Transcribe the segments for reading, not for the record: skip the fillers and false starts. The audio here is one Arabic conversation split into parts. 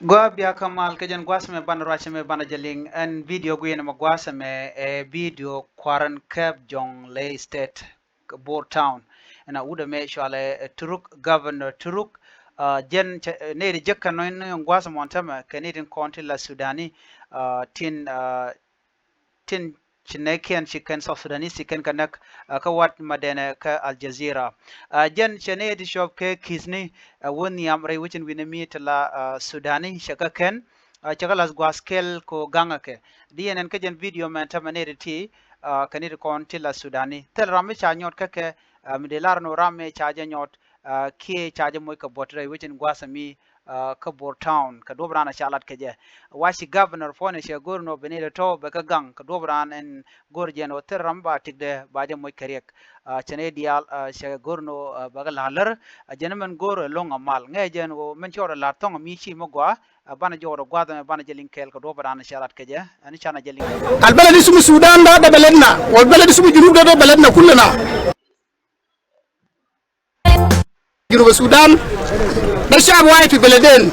Gwa biya kamal kajan gwasa me bana racha me bana jaling en video gwen ma gwasa me video kwaran kep jong lay state Bor town na uda me shwale turuk governor turuk ne de jekka no en gwasa montama kanidin konti la sudani tin Chinekian chicken South Sudanese chicken kanak ka wat madene ka Al Jazeera jen chene di shop ke kizni won yamre wichin winami tala Sudani shaka ken chakalas gwaskel ko ganga ke dienen ke jen video man tamane ti kanir kon tila Sudani tel rame cha nyot ka ke midelar no rame cha nyot ke cha moy ka botre wichin gwasami ka Bor town ka dobrana chalat ke je washi governor fone she gorno benede to be ka gang ka dobran en gorjen o terram ba tigde baje moy kariek chene dial she gorno bagal halar jenemen goro longa mal ngejen o men chora la tong mi chi mo gwa bana joro gwa bana jelin kel ka dobran shalat ke je ani chana jelin البلد اسمه السودان ده بلدنا والبلد اسمه جنوب ده بلدنا كلنا جنوب السودان ده الشعب واحد في بلدين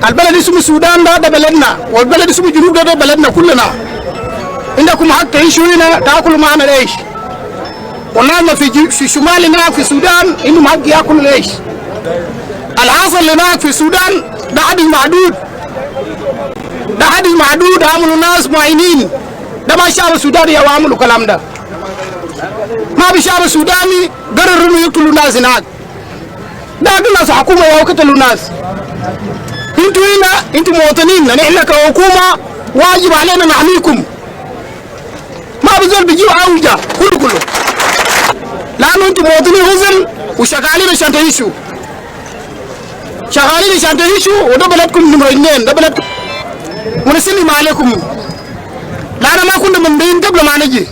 البلد اسمه السودان ده بلدنا والبلد اسمه جنوب ده بلدنا كلنا عندكم حق تعيشوا هنا تاكلوا معنا العيش والناس في شمال هناك في السودان عندهم حق ياكلوا العيش الحاصل هناك في السودان ده عدد معدود ده حدث محدود عملوا ناس معينين ده ما الشعب السوداني يا عملوا كلام ده ما بالشعب السوداني قرروا انه يقتلوا ناس هناك ده ناس حكومه يا قتلوا ناس انتوا هنا انتوا مواطنين نحن كحكومه واجب علينا نحميكم ما بزول بيجيب عوجه كله لانه انتوا مواطنين غزل وشغالين عشان تعيشوا شغالين عشان تعيشوا وده بلدكم نمره 2 ده بلدكم ونسلم عليكم لا انا ما كنت من بين قبل ما نجي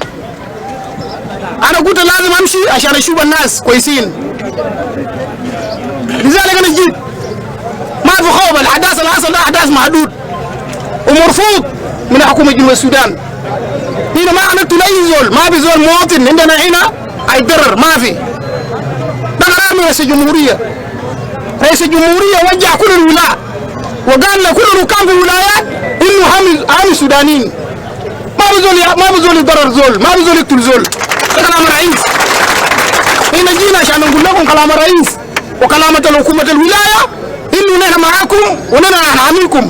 انا قلت لازم امشي عشان اشوف الناس كويسين لذلك انا جيت ما في خوف الاحداث اللي حصل ده احداث محدود ومرفوض من حكومه جنوب السودان هنا ما عملت لاي زول ما في زول مواطن عندنا هنا هيتضرر ما في ده قرار من رئيس الجمهوريه رئيس الجمهوريه وجه كل الولاة وقال لكل ركام في الولايات انه حامي سودانيين ما بزول يضرر زول ما بزول يقتل زول ده كلام الرئيس هنا جينا عشان نقول لكم كلام الرئيس وكلامة الحكومة الولاية انه نحن معاكم ونحن نحاميكم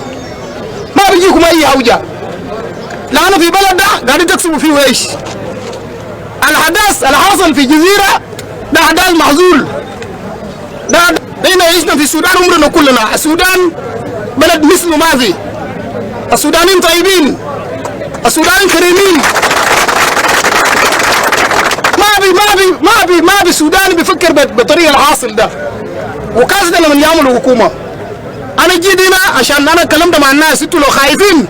ما بيجيكم اي حوجة لانه في بلد ده قاعدين تكسبوا فيه ايش الحدث الحاصل في جزيرة ده حدث محظول ده هنا عشنا في السودان عمرنا كلنا السودان بلد مثله ما في السودانيين طيبين السودانيين كريمين ما في سوداني بيفكر بالطريقه الحاصل ده وكاس ده لما يعملوا حكومه انا جيت هنا عشان انا اتكلمت مع الناس انتوا لو خايفين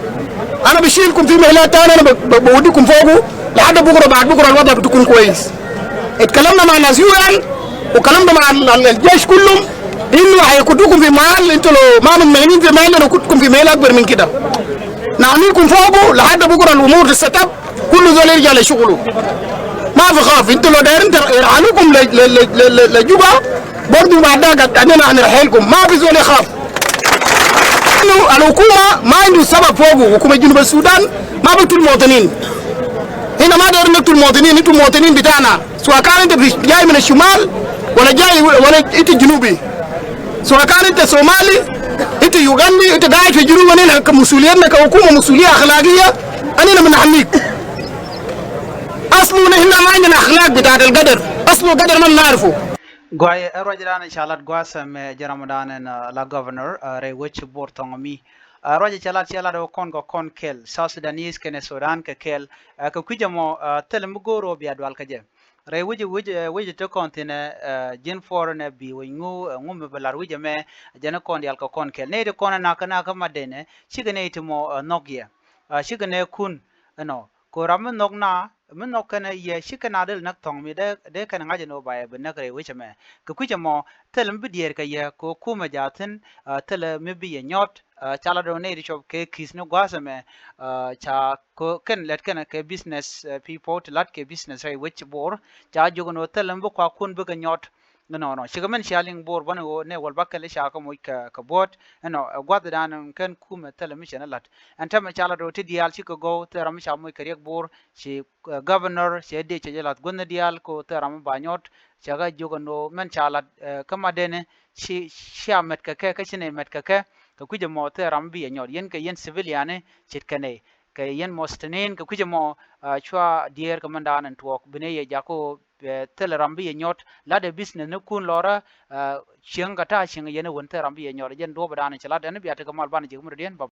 انا بشيلكم في مهلات تاني انا بوديكم فوقه لحد بكره بعد بكره الوضع بتكون كويس اتكلمنا مع الناس يوان وكلمنا مع الجيش كلهم انه هيكتوكم في محل انتوا لو ما ممنين في محل انا كنتكم في محل اكبر من كده نعملكم فوقه لحد بكره الامور تستتب كل زول يرجع لشغله ما في خاف انتوا لو دايرين يرحلوكم لجوبا برضه بعد ذاك احنا هنرحلكم ما في زول يخاف الحكومه ما عنده سبب فوقه حكومه جنوب السودان ما بتقتل المواطنين هنا ما دايرين نقتل المواطنين انتوا المواطنين بتاعنا سواء كان انت جاي من الشمال ولا انت جنوبي سواء كان انت صومالي انت يوغندي انت قاعد في جنوب هنا كمسؤوليتنا كحكومه مسؤوليه اخلاقيه اننا بنحميك اصله نحن ما عندنا اخلاق بتاعت القدر اصله قدر ما نعرفه Gwaye rojiran inshallah gwasa me jaramadan la governor re which bor tongomi roji chalat o kon go kon kel South Sudanese kene Sudan ke kel ka kujamo telem goro bi adwal kaje re wiji to kontine jin foreign bi wingu ngum belar wiji me jana kon yal ka kon kel ne de kon na ka madene chigane itimo nogye chigane kun no ko ram nogna min no kana ye shikana del nak tong mi de kana ngaje no baye be nakre wiche me ku kuje mo telem bi dier ka ye ko kuma jatin tele mi bi ye nyot chala do ne shop ke kisno gwasa me cha ko ken let kana ke business people to lat ke business ai which bor cha jogo no telem bu kwa kun bu ka nyot no shigamen shaling bor bano ne wal bakale shaka moy ka bot no gwad dan kan kuma television lat anta ma chala do ti dial shi ko go teram sha moy kariek bor shi governor shi de che lat gon dial ko teram banyot shaga jogo no men chala kama dene shi shamet ka shine met ka kuje mo teram bi nyor yen ka yen civilian chit kane ka yen mostenin ka kuje mo chwa dier kamandan tuok bine ye jako telerambi nyot la de business ne kun lora chiang kata chiang yene won telerambi nyot jen do badana chala den biata kamal ban jigmur den